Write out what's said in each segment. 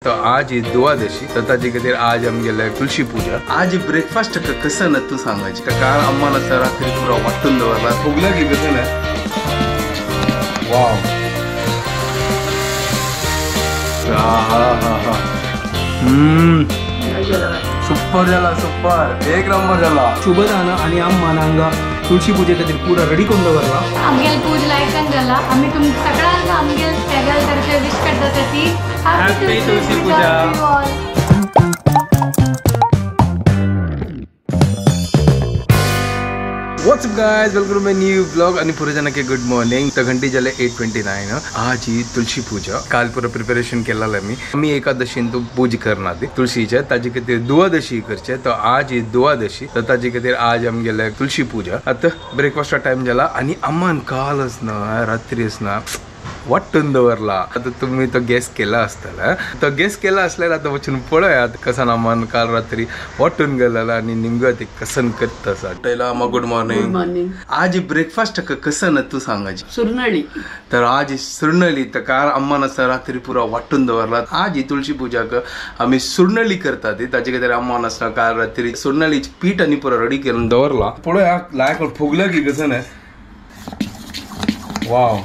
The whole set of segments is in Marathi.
तो आज ही द्वादशी तर ताजे खातीर आज आमगेले तुळशी पूजा। आज ब्रेकफास्ट कसं ना तू सांगायची का काल अम्मा ना रात्री पुरा वाटून दवरला फुगला की कसं ना। वाव सुपर झाला, सुपर एक नंबर झाला। शुभदान आणि अम्मा नांगा तुळशी पूजे खातीर पुरा रेडी करून दवरला। आमगेल पूज लायकन झाला। आम्ही तुम सगळ्यांना आमगेल सगळ्या तर्फे विश करतासाठी हॅपी तुळशी पूजा। What's up guys, welcome to my new vlog आणि पुरे जन के गुड मॉर्निंग। तर घंटी झाले 8:29। आज ही तुळशी पूजा काल पुरा प्रिपरेशन केलेला मी एकादशीन तो पूजा करणार ती तुळशीच्या ताजे खातीर द्वादशी करचे। तर आज ही द्वादशी तर ताजे खातीर आज आमगेले तुळशी पूजा। आता ब्रेकफास्ट टाइम झाला आणि अम्मान कालच ना रात्रीच ना वाटून दवरला। आता तुम्ही तो गेस केला असताना तो गेस केला असल्याला आता वचून पळयात कसन अम्मान काल रात्री वाटून गेलेला आणि निमगा ते कसन करत असा। पहिला अम्मा गुड मॉर्निंग। आज ब्रेकफास्ट कसं ना तू सांगायची सुरनळी। तर आज सुरनळी तर काल अम्मान असं रात्री पुरा वाटून दवरला। आज ही तुळशी पूजा आम्ही सुरनळी करतात ताजे खातीर अम्मान असं काल रात्री सुरनळीची पीठ आणि पुरा रेडी करून दवरला। पळया लायक फुगला की कसं ना। वाव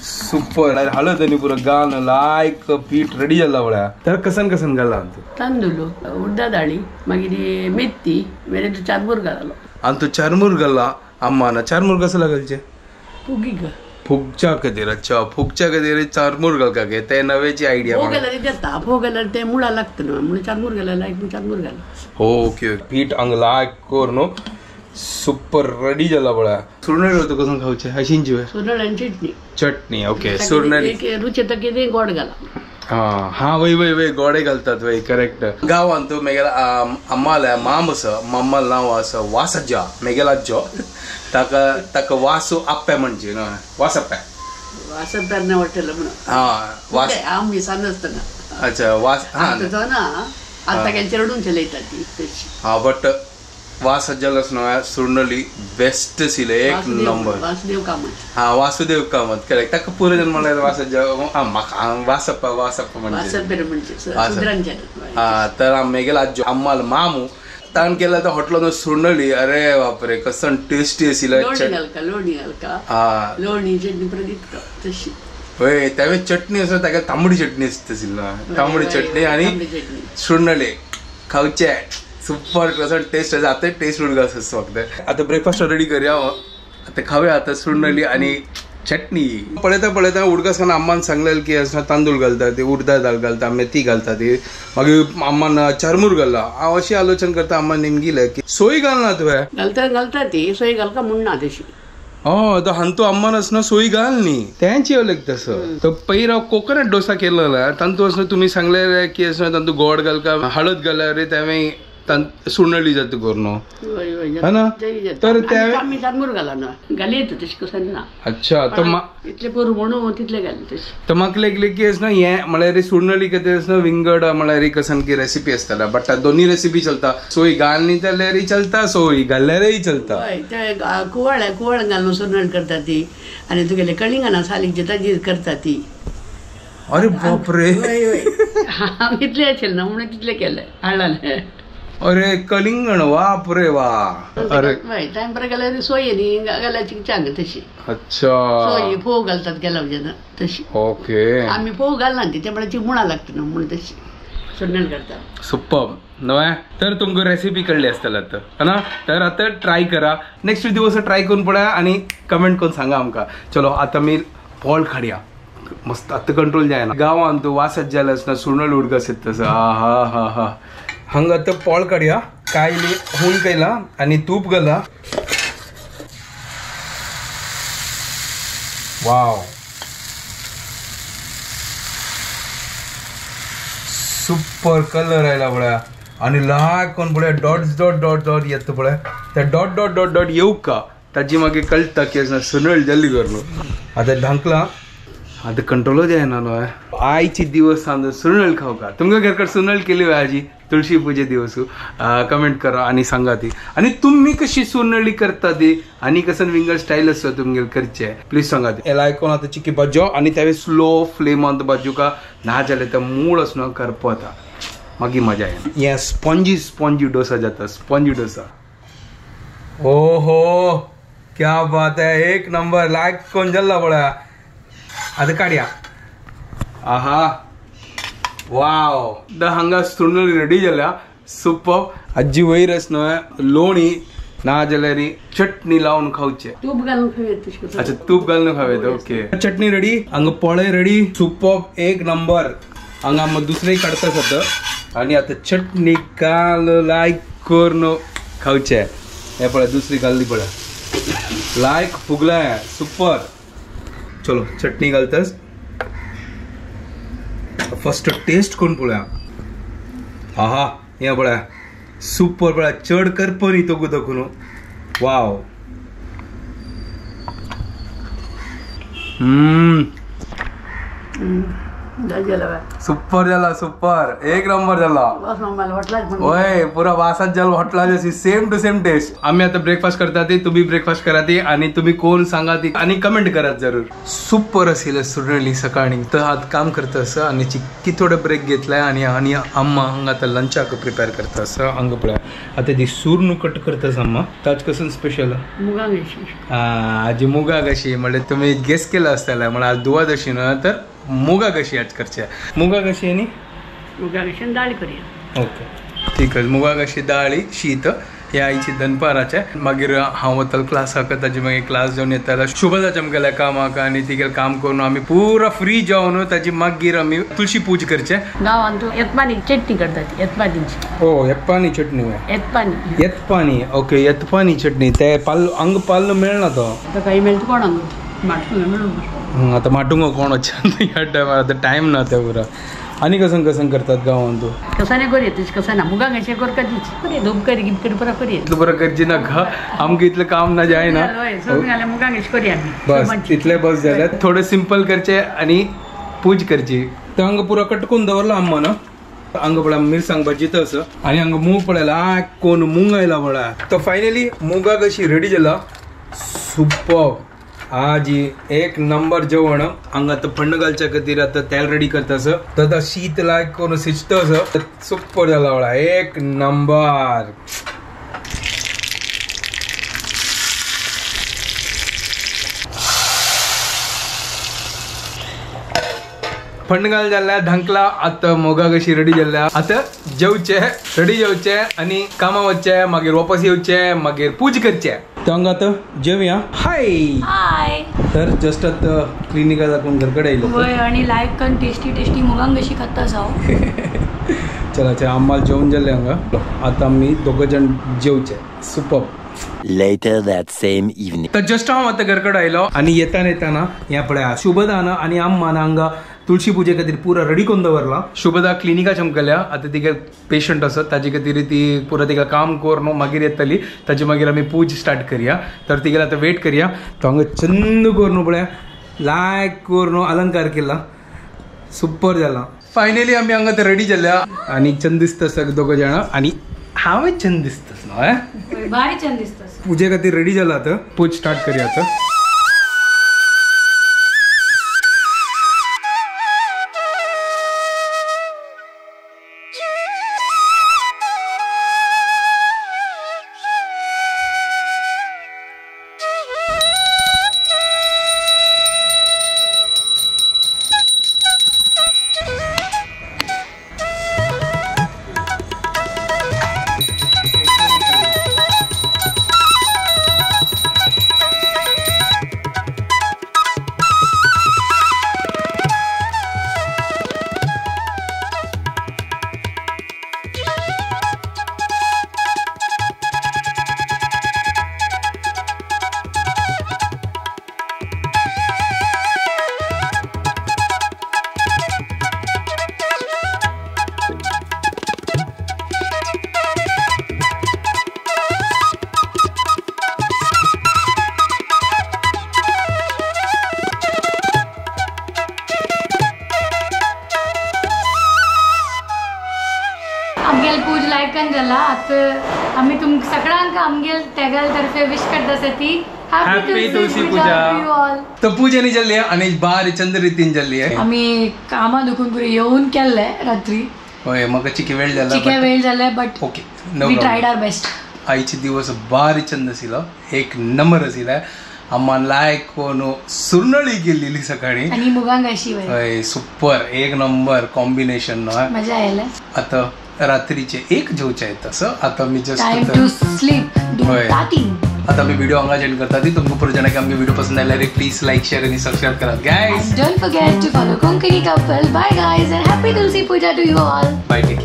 सुपर हळद आणि पुरा गान लायक पीठ रेडी झाला वळ्या। तर कसन कसन घाला तांदूळ उडदा डाळी मागीर मेथी मेरे तो चारमूर घालो आणि तो चारमूर घाला अम्माना। चारमूर कसं लागलचे फुगी ग फुगच्या खातीर। अच्छा फुगच्या खातीर चारमूर घालका गे ते नवेची आयडिया फोग घाल्यार देता फोग घाल्यार ते मुळा लागतं ना म्हणून चारमूर घालायला लायक चारमूर घाला। ओके पीठ अंग लायक कर नो सुपर रेडी झाला बळा। सुरनळी होतो कसं खाऊचे हशींची सुरनळी चटणी चटणी। ओके सुरनळी रुची तर किती गोड घाला। हा हा वय वय वय गोडे घालतात वय करेक्ट। गावान तो मेगेला अम्माला माम असं मम्माला नाव असं वासज्जा मेगेला जो ताका ताका वासू आप्पे म्हणजे ना वासप्पे वासप्प्यार नाही वाटलं म्हणून हा वास आम्ही सांगतना। अच्छा वास हा तो ना आता काय रडून चलयतात ती तशी। हा बट वासज्जालाच ना सुरनळी बेस्ट सिले एक नंबर। वासुदेव कामत हा वासुदेव कामत करेक्ट ताका पुरे जन म्हणल्यार वासज्जा वासप्पा वासप्पा म्हणजे वासप्पेर म्हणजे सुद्रांच्या। हा तर आम्ही गेला जो अम्माला मामू ताण केला तर हॉटेल सुरनळी अरे बापरे कसं टेस्टी असिला। लोणी घालका हा लोणी चटणी प्रदीप तशी होय त्यावेळी चटणी असं ताका तांबडी चटणी असते ना तांबडी चटणी आणि सुरनळी खावचे सुपर कसं टेस्ट आहे। आता टेस्ट उडगा असं वाटतं। आता ब्रेकफास्ट रेडी करूया आता खाऊया आता सुरनळी आणि चटणी। पळयता पळयता उडकासताना अम्मान सांगलेलं की असं तांदूळ घालतात ते उडदा डाळ घालता मेथी घालता ते मागीर अम्मान चारमूर घालला। हांव अशी आलोचना करता अम्मान नेमकी की सोय घालना तुवें घालता ती सोय घालका म्हणना तशी। हो तर हांतू अम्मान असना सोय घाल न्ही तेंची अलग तसं। तर पयरा कोकोनट डोसा केलेला तांतू असं तुम्ही सांगलेले की असं तांतू गोड घालका हळद घाला रे त्यावेळी सुरनळी जात करून हा ना। तर आम्ही चारमूर घाला ना घाली येतो तशी कसं ना। अच्छा तर इतले पोरू म्हणून तितले घाली तशी। तर म्हाका लागलें की असं हे म्हळ्यार सुरनळी खातीर असं विंगड म्हळ्यार कसन की रेसिपी आसतला बट दोन्ही रेसिपी चलता। सोय घाल न्ही जाल्यारय चलता सोय घाल्यारय चलता। ते कुवळ घालून सुरनळी करता ती आणि तुगेले कळिंगना सालीक जे ताजी करता ती। अरे बापरे इतले असेल ना म्हणून तितले केलंय हाडले। अरे कलिंगण बापरे वा। अरे टाइम पर गेल्यार सोय न्ही घालायची चांग तशी। अच्छा सोय फोव घालतात गेल्या जण तशी। ओके आम्ही फोव घालना ती त्यामुळे मुळा लागतं ना म्हणून तशी सुरनळी करतात। सुपर नव्हे तर तुमकां रेसिपी कळली आसतली आता ना। तर आता ट्राय करा नेक्स्ट दिवस ट्राय करून पळया आणि कमेंट करून सांगा आमकां। चलो आता मी पॉल काडया मस्त आता कंट्रोल जायना। गांवान तू वासत जाल्यार ना सुरनळी उडकस येत तसं हा हा हा हंग आता पॉल काढया कायली हून केला आणि तूप घाला। वाव सुपर कलर आयला पळया आणि लायक कोण पळया डॉट्स डॉट डॉट डॉट येत पळया त्या डॉट डॉट डॉट डॉट येऊ का ताजी मागे कळटा की सुरनळी जल्दी करून। आता ढांकला ಅದು कंट्रोलच जायना न्हय आयची दिवस सांग सुरनळ खाऊ का तुमच्या घरकडे सुरनळ केली होय आजी तुळशी पूजे दिवस कमेंट करा आणि सांगा ती आणि तुम्ही कशी सुरनळी करता ती आणि कसं विंगल स्टाईल असतो तुमगे करचे प्लीज सांगा ती एला ऐकून आता चिकी बाजू आणि त्यावेळी स्लो फ्लेम ऑन द बाजू का ना झाले तर मूळ असणं करपता मागी मजा आहे ये स्पॉन्जी डोसा जाता स्पॉन्जी डोसा ओहो क्या बात है एक नंबर लाइक कोण जल्ला बळा आता काढया आहा वाव द हांगा सुरनळी रेडी झाल्या सुपर आजी वैरस न्हय लोणी ना जाल्यार चटणी लावून खाऊचे तूप घालून खावेत अच्छा तूप घालून खावेत ओके चटणी रेडी हांगा पोळे रेडी सुपर एक नंबर हांगा मग दुसरे काढता सद्दा आणि आता चटणी काल लायक करून खाऊचे हे पळय दुसरी घालली पळय लायक फुगला सुपर चलो चटणी घालतस फर्स्ट टेस्ट करून पळया आहा हे पळया सुपर पळया चड करपनी तो गुदखून वाव सुपर झाला सुपर एक नंबर झाला होय पुरा वासात झाला हॉटला जशी सेम टू सेम टेस्ट आम्ही आता ब्रेकफास्ट करता ते तुम्ही ब्रेकफास्ट करा ती आणि तुम्ही कोण सांगा ती आणि कमेंट करा जरूर सुपर असेल सुरनळी सकाळी तर आज काम करत असं आणि चिक्की थोडं ब्रेक घेतलाय आणि अम्मा हंग आता लंचाक प्रिपेअर करता असं अंग पळय आता ती सुरनु कट करतास अम्मा ताज कसं स्पेशल मुगा कशी आजी मुगा कशी म्हणजे तुम्ही गेस केलं असताना मला आज द्वादशी ना तर मुगा कशी आज करच्या मुगा कशी आणि मुगा कशी डाळ करूया ओके ठीक आहे मुगा कशी डाळी शीत ह्या आईची दनपाराचे मागीर हांव वतल क्लासाक ताजे मागीर क्लास जावन येताला शुभदा चमकेल्या कामाक आणि तिगे काम करून आम्ही पुरा फ्री जावन ताजी मागीर आम्ही तुळशी पूज करचे गावान तू येतपानी चटणी करतात येतपानीची हो येतपानी चटणी येतपानी ओके येतपानी चटणी ते पाल अंग पाल मेळना तो काही मेळत कोणाक माटूंग मेळून आता माटुंग कोण आता टाइम ना ते पुरा आणि कसं करतात गावान तू कसाने करूया तुझी कसा ना मुगा कशे कर कधीच करूया धूप करी गिफ्ट करी पुरा करूया इतलं बरं करची ना घा आमगे इतलं काम ना जाय ना मुगा कशी करूया बस तिथले बस झाल्या थोडं सिंपल करचे आणि पूज करची तर अंग पुरा कटकून दवरला अम्मा ना अंग पळा मिरसांग भाजी तसं आणि अंग मूग पळायला कोण मूग आयला पळा तर फायनली मुगा कशी रेडी झाला सुपर आजी एक नंबर जेवण हांगा आता फंड घालच्या खातीर आता तेल रेडी करतास तर शीत लायक करून शिजतस सुपर जाला वळा एक नंबर फंड घाल जाल्ल्या ढंकला आता मोगा कशी रेडी जाल्ल्या आता जेवचे रेडी जेवचे आणि कामा वचचे मागीर वापस येवचे मागीर पूज करचे तर आता जेवया हाय तर जस्ट आता क्लिनिका दाखवून घरकडे येयलो होय आणि लायक कन टेस्टी मुगांग कशी खाता जाव चला आम्हाला जेवण जाल्ले हांगा आता आम्ही दोघं जण जेवचे super Later that same evening. तर जस्ट हांव आता घरकडे आयलो आणि येताना या पळया शुभदान आणि अम्मान हांगा तुळशी पूजे खातीर पुरा रेडी करून दवरला शुभदा क्लिनिका चमकल्या आता तिगे पेशंट असत ताजे खातीर ती पुरा तिका काम करून मागीर येतली ताजे मागीर आमी पूज स्टार्ट करया तर तिगेला आता वेट करया तो हांगा चंद करून पळया लायक करून अलंकार केला सुपर जाला फायनली आमी हांगा ते रेडी जाल्ल्या आणि चंद दिसता दोघं जाण आणि हांवें चंद दिसतास न्हय भारी छान दिसतस पूजे खातीर रेडी जाला आता पूज स्टार्ट करया आता आमगेल पूज लायकन जाला आता आम्ही तुम सगळ्यांक आमगेल तेगेल तर्फे विश करतासाठी Happy तुळशी पूजा. तर पूजेने जल्ली आहे आणि बारी चंद्र रितीन जल्ली आहे. आम्ही कामा दुखून पुरे येऊन केलंय रात्री होय मग चिकी वेळ झाला चिके वेळ झालाय but okay we tried our best. आईचे दिवस बारी चंद आशिल्लो एक नंबर आशिल्लो अम्मान लायक कोण सुरनळी केलेली सकाळी आणि मुगांग अशी होय सुपर एक नंबर कॉम्बिनेशन मजा आयला. आता रात्रीचे 1 जेवचे आहेत तसं आता मी टाइम जस्ट टू स्लीप होय. स्टार्टिंग. आता मी व्हिडिओ हांगा एंड करता ती तुमकां पुरो जाणां की आमगे व्हिडिओ पसंद आयल्यार प्लीज लाईक शेअर आणि सबस्क्राईब करात guys. Don't forget to follow Konkani Couple. Bye guys and happy Tulsi Puja to you all. Bye take